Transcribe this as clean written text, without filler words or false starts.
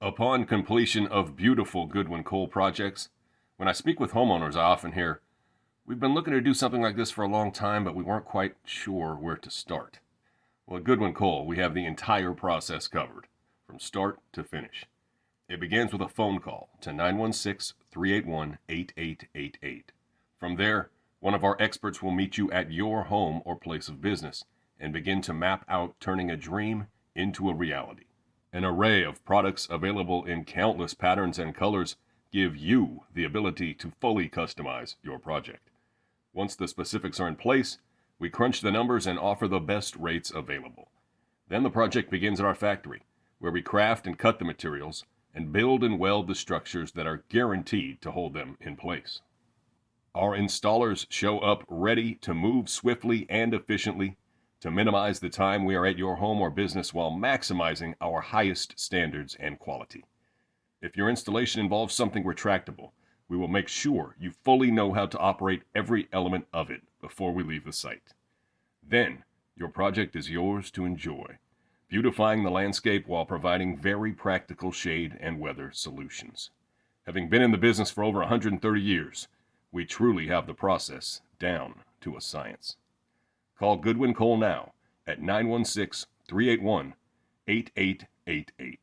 Upon completion of beautiful Goodwin-Cole projects, when I speak with homeowners, I often hear, "We've been looking to do something like this for a long time, but we weren't quite sure where to start." Well, at Goodwin-Cole, we have the entire process covered, from start to finish. It begins with a phone call to 916-381-8888. From there, one of our experts will meet you at your home or place of business and begin to map out turning a dream into a reality. An array of products available in countless patterns and colors give you the ability to fully customize your project. Once the specifics are in place, we crunch the numbers and offer the best rates available. Then the project begins at our factory, where we craft and cut the materials and build and weld the structures that are guaranteed to hold them in place. Our installers show up ready to move swiftly and efficiently to minimize the time we are at your home or business while maximizing our highest standards and quality. If your installation involves something retractable, we will make sure you fully know how to operate every element of it before we leave the site. Then, your project is yours to enjoy, beautifying the landscape while providing very practical shade and weather solutions. Having been in the business for over 130 years, we truly have the process down to a science. Call Goodwin-Cole now at 916-381-8888.